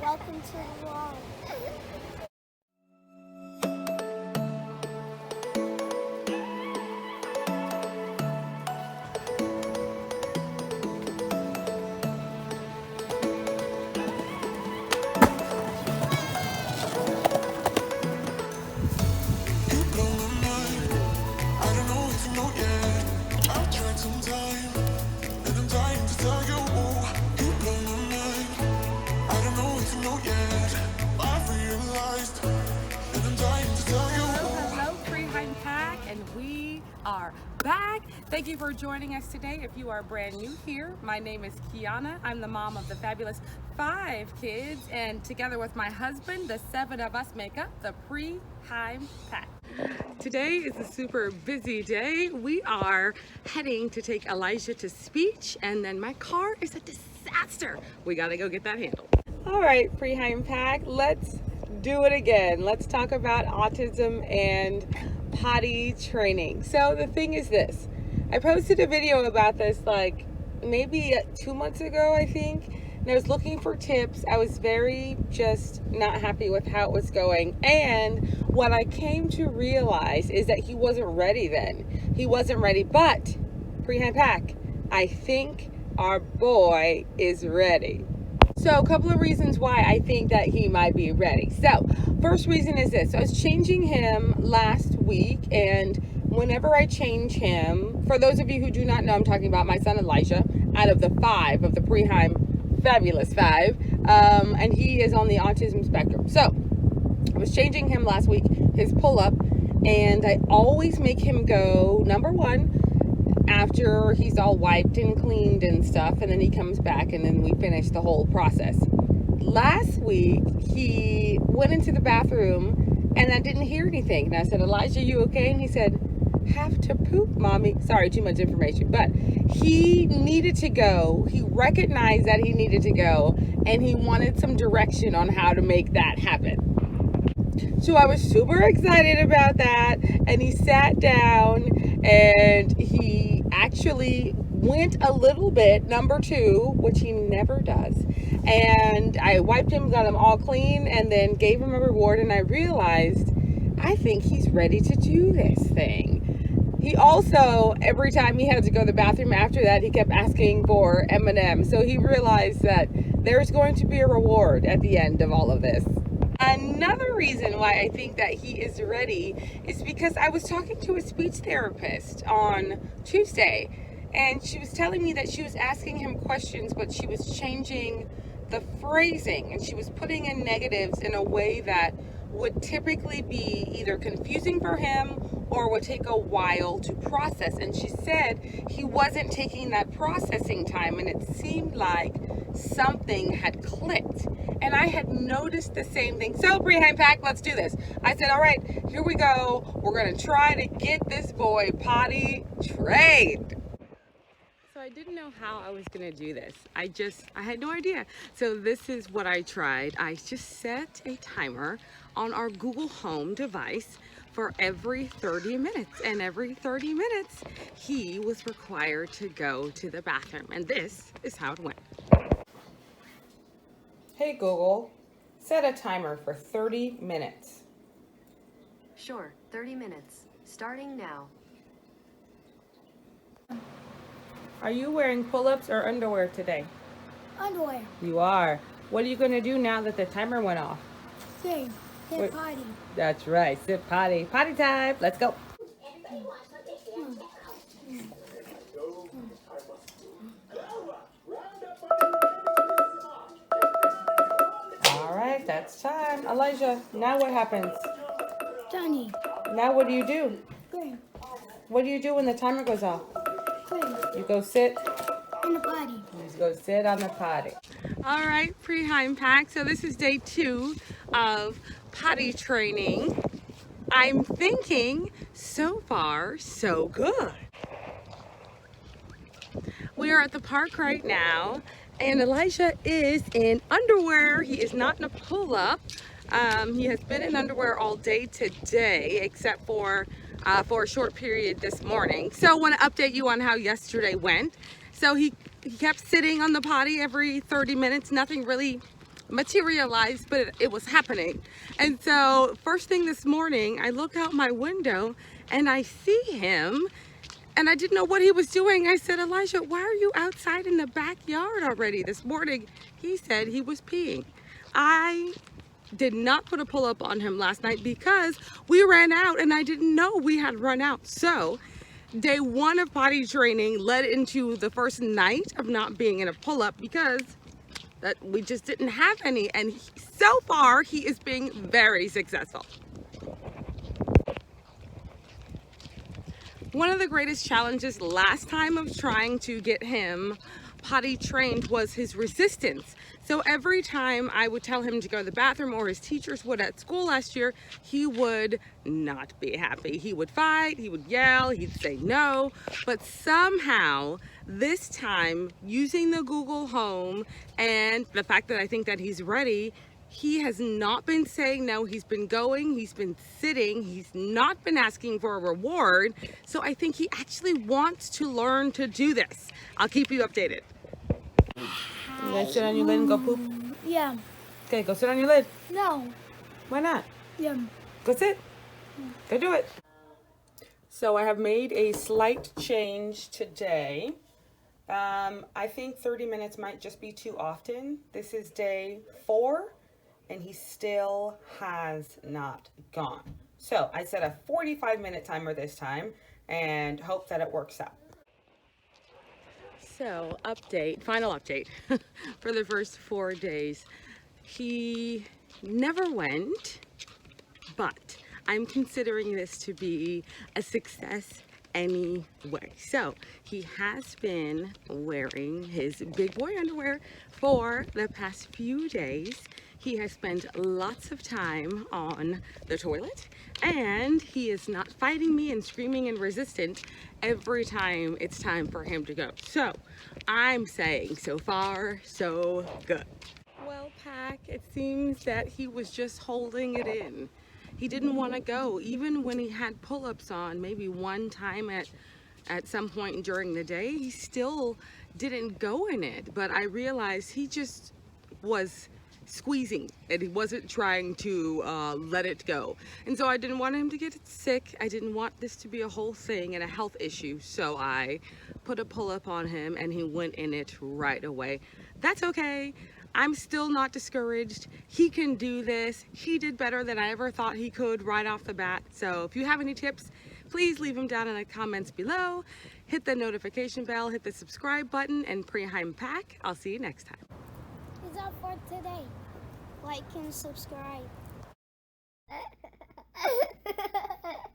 Welcome to the vlog. And we are back. Thank you for joining us today. If you are brand new here, my name is Kiana. I'm the mom of the fabulous 5 kids, and together with my husband, the 7 of us make up the Pre-Heim Pack. Today is a super busy day. We are heading to take Elijah to speech, and then my car is a disaster. We gotta go get that handled. All right, Pre-Heim Pack, let's do it again. Let's talk about autism and potty training. So the thing is this, I posted a video about this like maybe 2 months ago, I think, and I was looking for tips. I was very just not happy with how it was going, and what I came to realize is that he wasn't ready then. He wasn't ready, but Pre-Heim Pack, I think our boy is ready. So a couple of reasons why I think that he might be ready. So first reason is this. So I was changing him last week, and whenever I change him, for those of you who do not know, I'm talking about my son Elijah, out of the 5 of the Pre-Heim fabulous 5, and he is on the autism spectrum. So I was changing him last week, his pull-up, and I always make him go, number 1, after he's all wiped and cleaned and stuff, and then he comes back and then we finish the whole process. Last week he went into the bathroom and I didn't hear anything, and I said, Elijah, you okay? And he said, have to poop, mommy. Sorry, too much information, but he needed to go. He recognized that he needed to go, and he wanted some direction on how to make that happen. So I was super excited about that, and he sat down and he actually went a little bit, number 2, which he never does, and I wiped him, got him all clean, and then gave him a reward, and I realized I think he's ready to do this thing. He also, every time he had to go to the bathroom after that, he kept asking for M&M's, so he realized that there's going to be a reward at the end of all of this. Another reason why I think that he is ready is because I was talking to a speech therapist on Tuesday, and she was telling me that she was asking him questions, but she was changing the phrasing, and she was putting in negatives in a way that would typically be either confusing for him or would take a while to process. And she said he wasn't taking that processing time, and it seemed like something had clicked. And I had noticed the same thing. So Pre-Heim Pack, let's do this. I said, all right, here we go. We're gonna try to get this boy potty trained. So I didn't know how I was gonna do this. I had no idea. So this is what I tried. I just set a timer on our Google Home device for every 30 minutes. And every 30 minutes, he was required to go to the bathroom. And this is how it went. Hey Google, set a timer for 30 minutes. Sure, 30 minutes. Starting now. Are you wearing pull-ups or underwear today? Underwear. You are. What are you going to do now that the timer went off? Sit potty. That's right, sit potty. Potty time, let's go. All right, that's time. Elijah, now what happens? Johnny. Now what do you do? Good. What do you do when the timer goes off? Good. You go sit In the potty. You just go sit on the potty. All right, Pre-Heim Pack. So this is day 2 of potty training. I'm thinking so far, so good. We are at the park right now, and Elijah is in underwear. He is not in a pull-up. He has been in underwear all day today, except for a short period this morning. So I want to update you on how yesterday went. So he he kept sitting on the potty every 30 minutes. Nothing really materialized, but it was happening. And so first thing this morning, I look out my window and I see him, and I didn't know what he was doing. I said, Elijah, why are you outside in the backyard already this morning? He said he was peeing. I did not put a pull-up on him last night because we ran out and I didn't know we had run out. So day one of potty training led into the first night of not being in a pull-up because that we just didn't have any, and so far he is being very successful. One of the greatest challenges last time of trying to get him potty trained was his resistance. So every time I would tell him to go to the bathroom, or his teachers would at school last year, he would not be happy. He would fight, he would yell, he'd say no. But somehow this time, using the Google Home and the fact that I think that he's ready, he has not been saying no. He's been going, he's been sitting, he's not been asking for a reward. So I think he actually wants to learn to do this. I'll keep you updated. You guys sit on your lid and go poop? Yeah. Okay, go sit on your lid. No. Why not? Yeah. Go sit. Go do it. So I have made a slight change today. I think 30 minutes might just be too often. This is day 4 and he still has not gone. So I set a 45-minute timer this time and hope that it works out. So final update for the first 4 days. He never went, but I'm considering this to be a success anyway. So he has been wearing his big boy underwear for the past few days. He has spent lots of time on the toilet, and he is not fighting me and screaming and resistant every time it's time for him to go. So I'm saying so far, so good. Well, Pack, it seems that he was just holding it in. He didn't want to go, even when he had pull-ups on, maybe one time at some point during the day, he still didn't go in it. But I realized he just was squeezing and he wasn't trying to let it go. And so I didn't want him to get sick. I didn't want this to be a whole thing and a health issue. So I put a pull-up on him and he went in it right away. That's okay. I'm still not discouraged. He can do this. He did better than I ever thought he could right off the bat. So if you have any tips, please leave them down in the comments below. Hit the notification bell, hit the subscribe button, and Preheim Pack. I'll see you next time. Is that for today? Like and subscribe.